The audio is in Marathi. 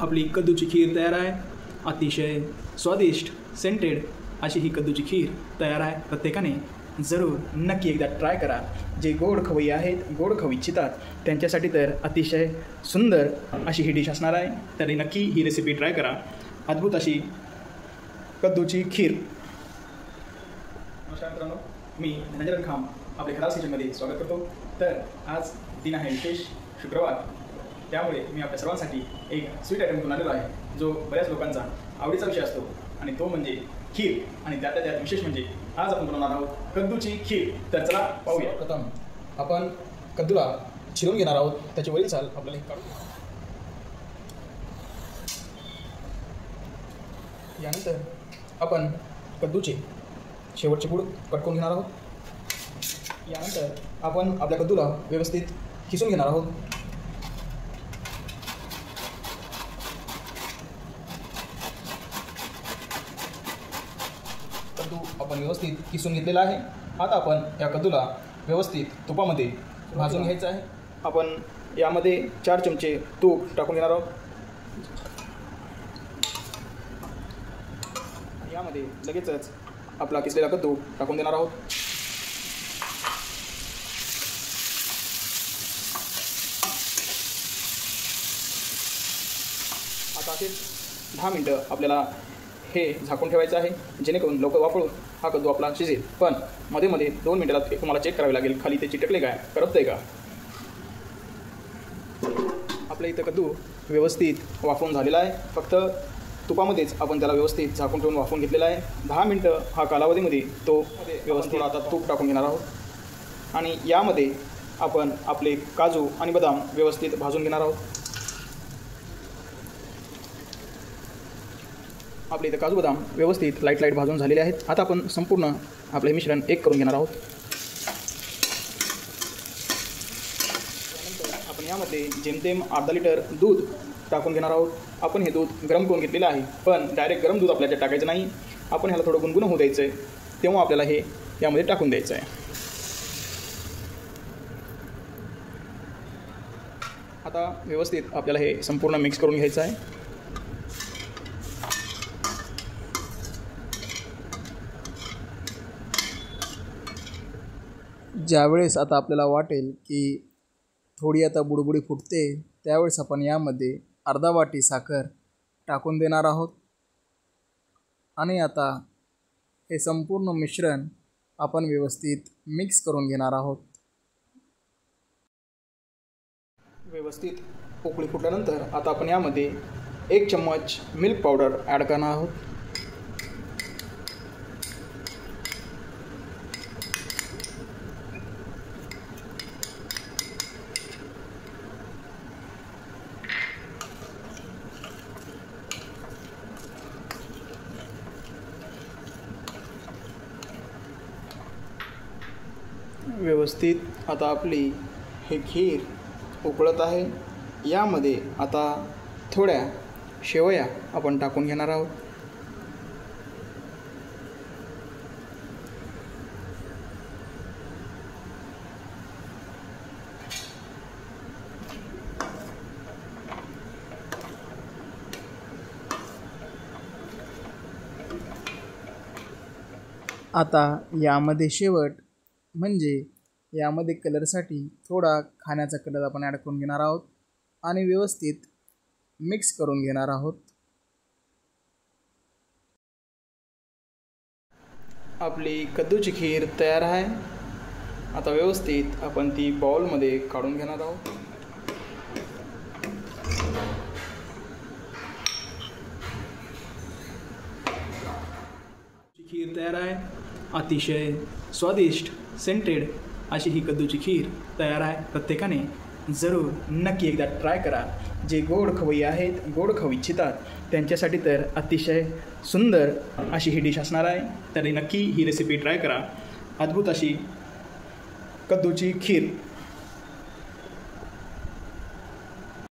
आपली कद्दूची खीर तयार आहे। अतिशय स्वादिष्ट सेंटेड अशी ही कद्दूची खीर तयार आहे। प्रत्येकाने जरूर नक्की एकदा ट्राय करा। जे गोड खवय्ये आहेत, गोड खाऊ इच्छितात त्यांच्यासाठी तर अतिशय सुंदर अशी ही डिश असणार आहे। तरी नक्की ही रेसिपी ट्राय करा। अद्भुत अशी कद्दूची खीर। नमस्कार मित्रांनो, मी धनंजय खाम आपल्या खरास किचनमध्ये स्वागत करतो। तर आज दिन आहे विशेष शुक्रवार, त्यामुळे मी आपल्या सर्वांसाठी एक स्वीट आयटम घेऊन आलेलो आहे जो बऱ्याच लोकांचा आवडीचा विषय असतो आणि तो म्हणजे खीर। आणि त्यात विशेष म्हणजे आज आपण बनवणार आहोत कद्दूची खीर। तर चला पाहूया। प्रथम आपण कद्दूला चिरून घेणार आहोत। त्याची वरील साल आपल्याला काढून यानंतर आपण कद्दूचे शेवटचे पूड कट करून घेणार आहोत। यानंतर आपण आपल्या कद्दूला व्यवस्थित खिसून घेणार आहोत। कद्दू आपण व्यवस्थित किसून घेतलेला आहे। आता आपण या कद्दूला व्यवस्थित तुपामध्ये भाजून घ्यायचं आहे। आपण यामध्ये 4 चमचे तूप टाकून घेणार आहोत। यामध्ये लगेचच आपला किसलेला कद्दू टाकून देणार आहोत। आता असेच 10 मिनटं आपल्याला हे झाकून ठेवायचं आहे, जेणेकरून लवकर वापरून हा कद्दू आपला शिजेल। पण मध्ये मध्ये 2 मिनिटाला तुम्हाला चेक करावे लागेल खाली ते चिटकले काय, करपतंय का। आपल्या इथं कद्दू व्यवस्थित वाफवून झालेला आहे। फक्त तुपामध्येच आपण त्याला व्यवस्थित झाकून ठेवून वाफवून घेतलेला आहे। 10 मिनटं हा कालावधीमध्ये तो व्यवस्थित आता तूप टाकून घेणार आहोत आणि यामध्ये आपण आपले काजू आणि बदाम व्यवस्थित भाजून घेणार आहोत। आपले इथं काजू बदाम व्यवस्थित लाईट भाजून झालेले आहेत। आता आपण संपूर्ण आपले मिश्रण एक करून घेणार आहोत। त्यानंतर आपण यामध्ये जेमतेम अर्धा लिटर दूध टाकून घेणार आहोत। आपण हे दूध गरम करून घेतलेलं आहे, पण डायरेक्ट गरम दूध आपल्याला टाकायचं नाही। आपण ह्याला थोडं गुणगुण होऊ द्यायचं आहे, तेव्हा आपल्याला हे यामध्ये टाकून द्यायचं आहे। आता व्यवस्थित आपल्याला हे संपूर्ण मिक्स करून घ्यायचं आहे। ज्यावेळेस आता आपल्याला वाटेल की थोडी आता बुडबुडी फुटते, त्यावेळेस आपण यामध्ये अर्धा वाटी साखर टाकून देणार आहोत आणि आता हे संपूर्ण मिश्रण आपण व्यवस्थित मिक्स करून घेणार आहोत। व्यवस्थित उकळी फुटल्यानंतर आता आपण यामध्ये 1 चम्मच मिल्क पावडर ॲड करणार आहोत। व्यवस्थित आता आपली ही खीर उकळत आहे। यामध्ये आता थोड्या शेवया आपण टाकून घेणार आहोत। आता यामध्ये शेवट म्हणजे यामध्ये कलरसाठी थोडा खाण्याचा कलर आपण ॲड करून घेणार आहोत आणि व्यवस्थित मिक्स करून घेणार आहोत। आपली कद्दूची खीर तयार आहे। आता व्यवस्थित आपण ती बाउलमध्ये काढून घेणार आहोत। खीर तयार आहे। अतिशय स्वादिष्ट सेंटेड अशी ही कद्दूची खीर तयार आहे। प्रत्येकाने जरूर नक्की एकदा ट्राय करा। जे गोड खवय्ये आहेत, गोड खाऊ इच्छितात त्यांच्यासाठी तर अतिशय सुंदर अशी ही डिश असणार आहे। तरी नक्की ही रेसिपी ट्राय करा। अद्भुत अशी कद्दूची खीर।